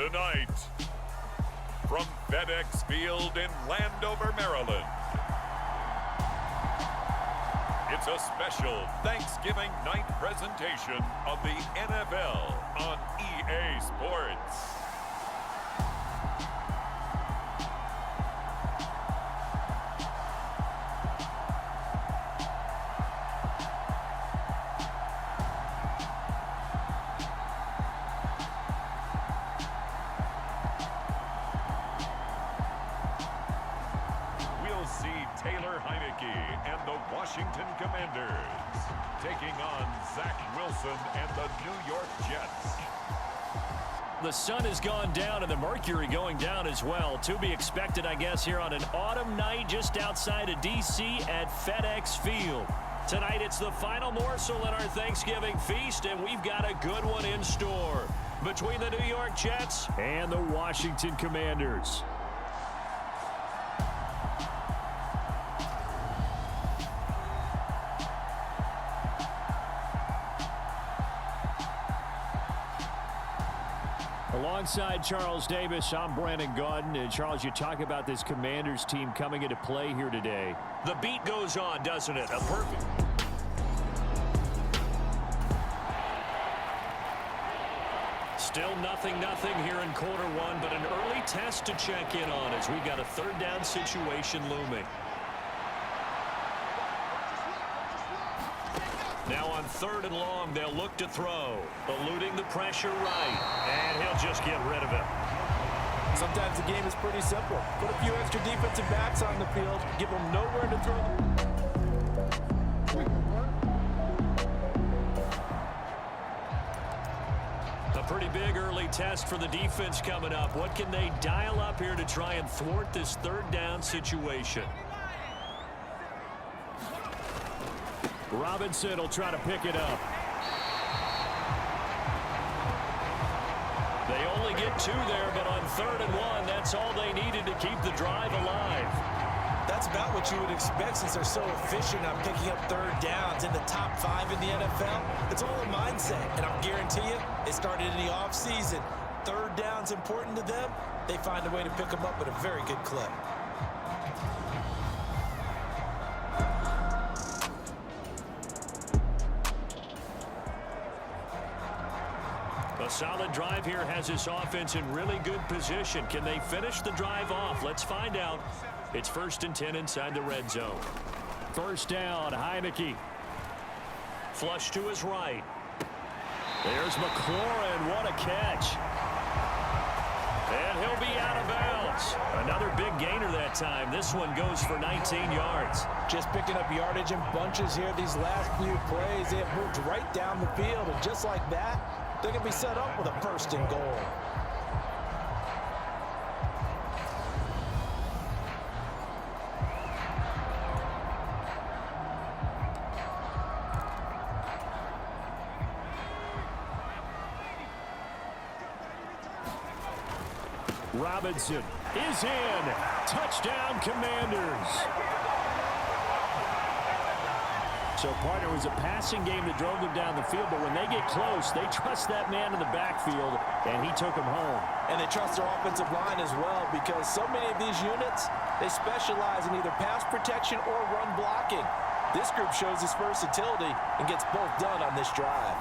Tonight, from FedEx Field in Landover, Maryland, it's a special Thanksgiving night presentation of the NFL on EA Sports. And the Washington Commanders taking on Zach Wilson and the New York Jets. The sun has gone down and the mercury going down as well. To be expected, I guess, here on an autumn night just outside of D.C. at FedEx Field. Tonight, it's the final morsel in our Thanksgiving feast, and we've got a good one in store between the New York Jets and the Washington Commanders. Alongside Charles Davis, I'm Brandon Gaudin. And Charles, you talk about this Commanders team coming into play here today. The beat goes on, doesn't it? A perfect. Still 0-0 here in quarter one, but an early test to check in on as we've got a third down situation looming. Now on 3rd and long, they'll look to throw. Eluding the pressure right. And he'll just get rid of it. Sometimes the game is pretty simple. Put a few extra defensive backs on the field. Give them nowhere to throw A pretty big early test for the defense coming up. What can they dial up here to try and thwart this third down situation? Robinson will try to pick it up. They only get 2 there, but on 3rd and 1, that's all they needed to keep the drive alive. That's about what you would expect since they're so efficient on picking up third downs in the top 5 in the NFL. It's all a mindset, and I'll guarantee you, it started in the offseason. Third down's important to them. They find a way to pick them up at a very good clip. A solid drive here has this offense in really good position. Can they finish the drive off? Let's find out. It's 1st and 10 inside the red zone. First down, Heineke. Flush to his right. There's McLaurin. What a catch. And he'll be out of bounds. Another big gainer that time. This one goes for 19 yards. Just picking up yardage in bunches here these last few plays. They have moved right down the field, and just like that, they're going to be set up with a 1st and goal. Robinson is in. Touchdown, Commanders. So, partner, it was a passing game that drove them down the field, but when they get close, they trust that man in the backfield, and he took them home. And they trust their offensive line as well, because so many of these units, they specialize in either pass protection or run blocking. This group shows its versatility and gets both done on this drive.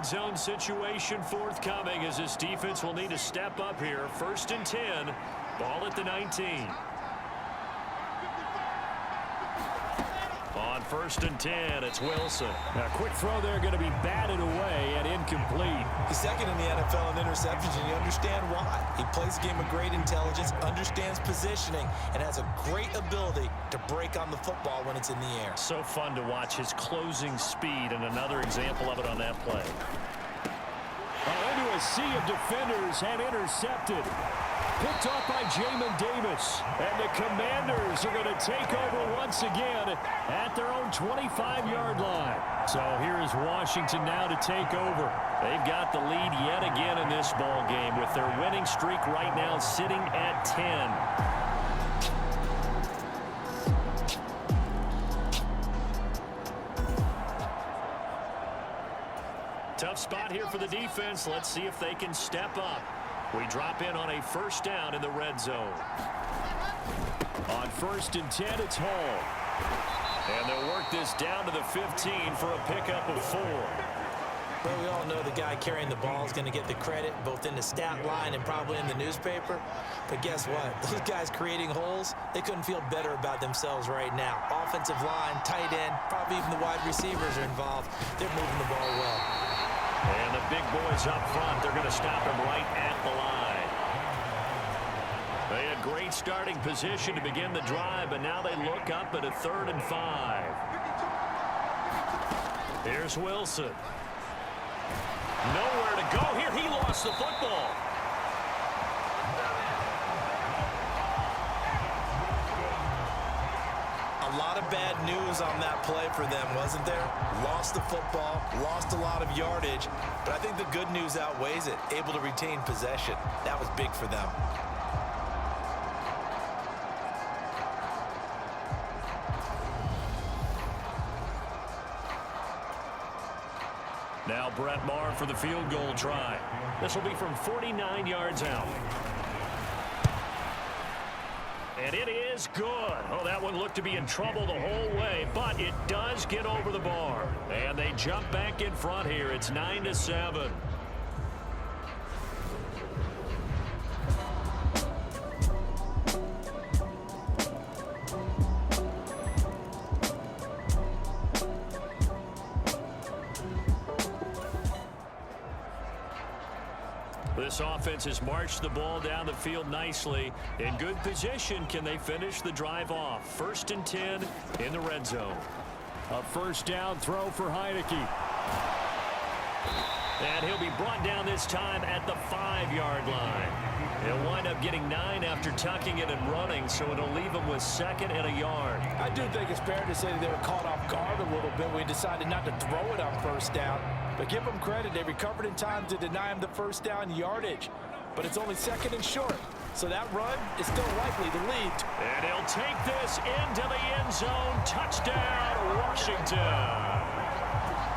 Zone situation forthcoming as this defense will need to step up here. 1st and 10. Ball at the 19. On 1st and 10, it's Wilson. A quick throw there going to be batted away and incomplete. He's 2nd in the NFL in interceptions, and you understand why. He plays a game of great intelligence, understands positioning, and has a great ability to break on the football when it's in the air. So fun to watch his closing speed, and another example of it on that play. Into a sea of defenders and intercepted. Picked off by Jamin Davis. And the Commanders are going to take over once again at their own 25-yard line. So here is Washington now to take over. They've got the lead yet again in this ball game with their winning streak right now sitting at 10. Tough spot here for the defense. Let's see if they can step up. We drop in on a first down in the red zone. On 1st and 10, it's Hall. And they'll work this down to the 15 for a pickup of 4. Well, we all know the guy carrying the ball is going to get the credit both in the stat line and probably in the newspaper. But guess what? Those guys creating holes, they couldn't feel better about themselves right now. Offensive line, tight end, probably even the wide receivers are involved. They're moving the ball well. And the big boys up front, they're going to stop him right at the line. They had great starting position to begin the drive, but now they look up at a 3rd and 5. Here's Wilson. Nowhere to go here. He lost the football. A lot of bad news on that play for them, wasn't there? Lost the football, lost a lot of yardage, but I think the good news outweighs it. Able to retain possession. That was big for them. Now Brett Maher for the field goal try. This will be from 49 yards out. And it is good. Oh, that one looked to be in trouble the whole way, but it does get over the bar. And they jump back in front here. It's 9-7. This offense has marched the ball down the field nicely. In good position, can they finish the drive off? 1st and 10 in the red zone. A first down throw for Heineke. And he'll be brought down this time at the 5-yard line. He'll wind up getting 9 after tucking it and running, so it'll leave him with 2nd and a yard. I do think it's fair to say that they were caught off guard a little bit. We decided not to throw it on first down. But give them credit. They recovered in time to deny him the first down yardage. But it's only 2nd and short. So that run is still likely to lead. And he'll take this into the end zone. Touchdown, Washington.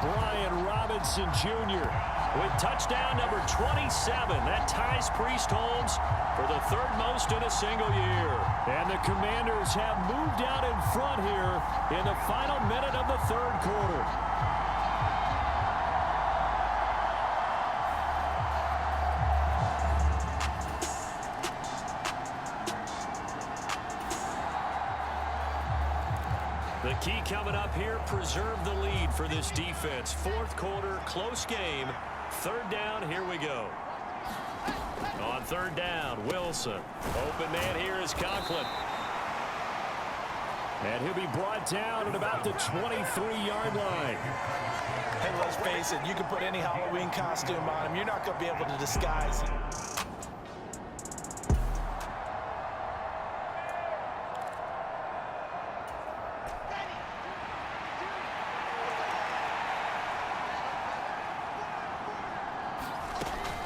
Brian Robinson Jr. with touchdown number 27. That ties Priest Holmes for the 3rd most in a single year. And the Commanders have moved out in front here in the final minute of the 3rd quarter. The key coming up here, preserve the lead for this defense. 4th quarter, close game. 3rd down, here we go. On 3rd down, Wilson. Open man here is Conklin. And he'll be brought down at about the 23-yard line. Hey, let's face it, you can put any Halloween costume on him. You're not going to be able to disguise it.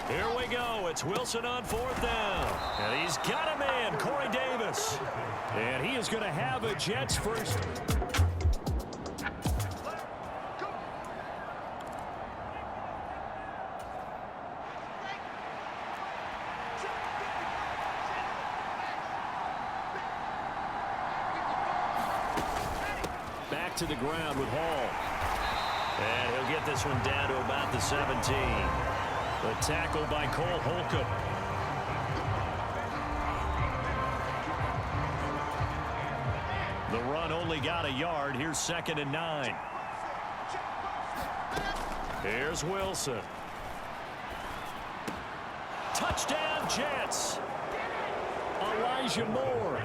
Here we go. It's Wilson on 4th down. And he's got a man, Corey Davis. And he is going to have a Jets first. Back to the ground with Hall. And he'll get this one down to about the 17. The tackle by Cole Holcomb. The run only got a yard. Here's 2nd and 9. Here's Wilson. Touchdown, Jets. Elijah Moore,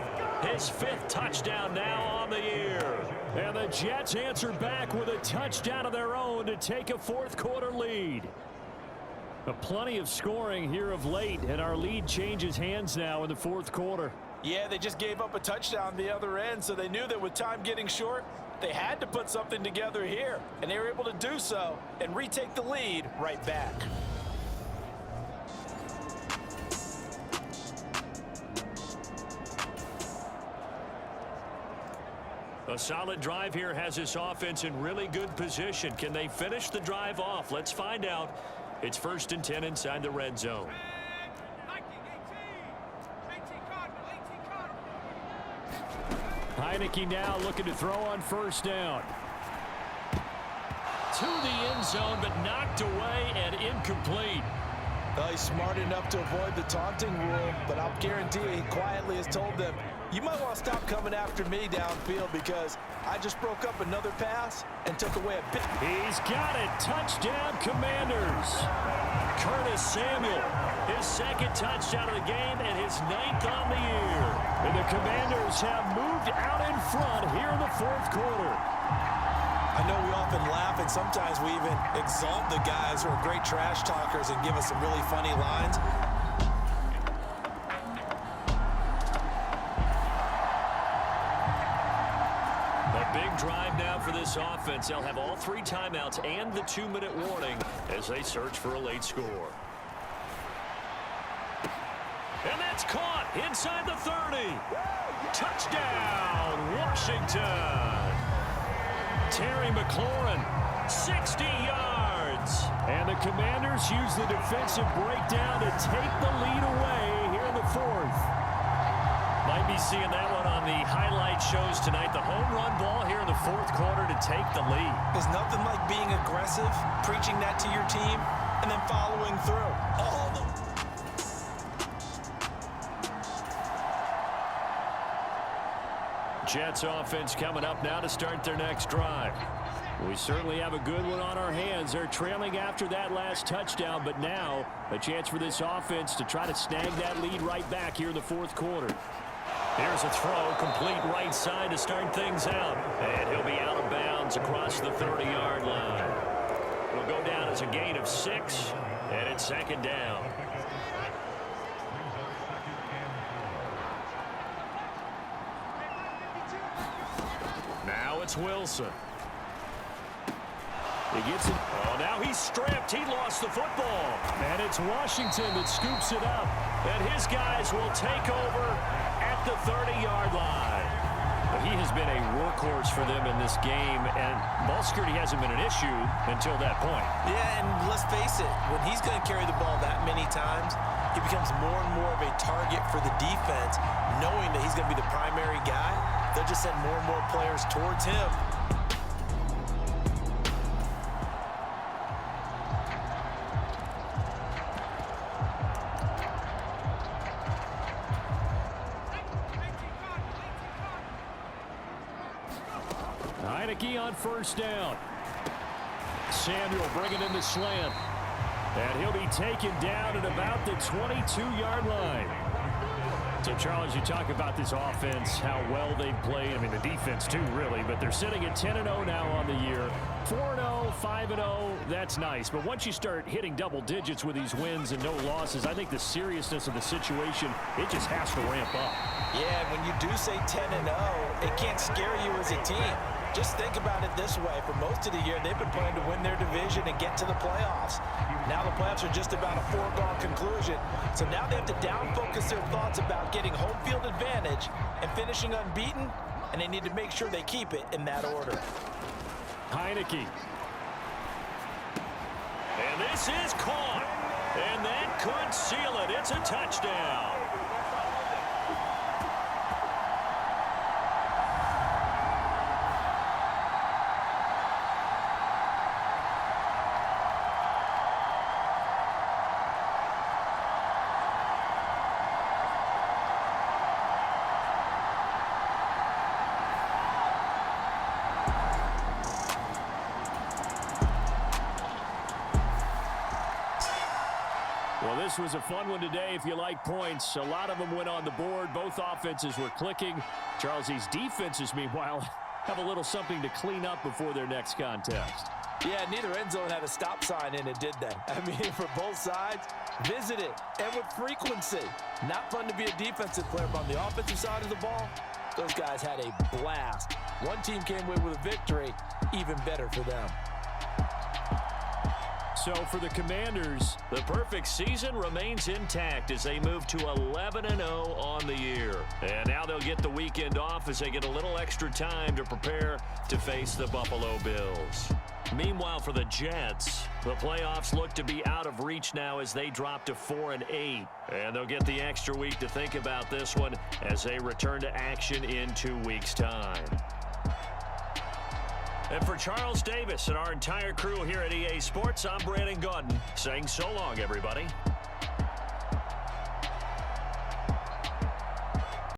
his 5th touchdown now on the year. And the Jets answer back with a touchdown of their own to take a 4th quarter lead. Plenty of scoring here of late, and our lead changes hands now in the 4th quarter. Yeah, they just gave up a touchdown on the other end, so they knew that with time getting short, they had to put something together here, and they were able to do so and retake the lead right back. A solid drive here has this offense in really good position. Can they finish the drive off? Let's find out. It's 1st and 10 inside the red zone. Heineke now looking to throw on 1st down. To the end zone, but knocked away and incomplete. Well, he's smart enough to avoid the taunting rule, but I'll guarantee you he quietly has told them, you might want to stop coming after me downfield because I just broke up another pass and took away a bit. He's got it. Touchdown, Commanders. Curtis Samuel, his 2nd touchdown of the game and his 9th on the year. And the Commanders have moved out in front here in the 4th quarter. I know we often laugh and sometimes we even exalt the guys who are great trash talkers and give us some really funny lines. A big drive now for this offense. They'll have all 3 timeouts and the 2-minute warning as they search for a late score. And that's caught inside the 30. Touchdown, Washington. Terry McLaurin, 60 yards. And the Commanders use the defensive breakdown to take the lead away here in the 4th. Might be seeing that one on the highlight shows tonight. The home run ball here in the 4th quarter to take the lead. There's nothing like being aggressive, preaching that to your team, and then following through. All the Jets offense coming up now to start their next drive. We certainly have a good one on our hands. They're trailing after that last touchdown, but now a chance for this offense to try to snag that lead right back here in the 4th quarter. Here's a throw, complete right side to start things out. And he'll be out of bounds across the 30-yard line. It'll go down as a gain of 6, and it's 2nd down. Now it's Wilson. He gets it. Oh, now he's stripped. He lost the football. And it's Washington that scoops it up. And his guys will take over at the 30-yard line. But he has been a workhorse for them in this game, and ball security hasn't been an issue until that point. Yeah, and let's face it, when he's going to carry the ball that many times, he becomes more and more of a target for the defense, knowing that he's going to be the primary guy. They'll just send more and more players towards him. Heineke on 1st down. Samuel bringing in the slant. And he'll be taken down at about the 22-yard line. So, Charles, you talk about this offense, how well they've played. I mean, the defense, too, really. But they're sitting at 10-0 now on the year. 4-0, 5-0, that's nice. But once you start hitting double digits with these wins and no losses, I think the seriousness of the situation, it just has to ramp up. Yeah, when you do say 10-0, it can't scare you as a team. Just think about it this way. For most of the year, they've been playing to win their division and get to the playoffs. Now the playoffs are just about a foregone conclusion. So now they have to down-focus their thoughts about getting home field advantage and finishing unbeaten, and they need to make sure they keep it in that order. Heineke. And this is caught. And that could seal it. It's a touchdown. Well, this was a fun one today if you like points. A lot of them went on the board. Both offenses were clicking. Charles, these defenses, meanwhile, have a little something to clean up before their next contest. Yeah, neither end zone had a stop sign in it, did they? I mean, for both sides, visit it, and with frequency. Not fun to be a defensive player, but on the offensive side of the ball, those guys had a blast. One team came away with a victory, even better for them. So for the Commanders, the perfect season remains intact as they move to 11-0 on the year. And now they'll get the weekend off as they get a little extra time to prepare to face the Buffalo Bills. Meanwhile, for the Jets, the playoffs look to be out of reach now as they drop to 4-8. And they'll get the extra week to think about this one as they return to action in 2 weeks' time. And for Charles Davis and our entire crew here at EA Sports, I'm Brandon Gaudin saying so long, everybody.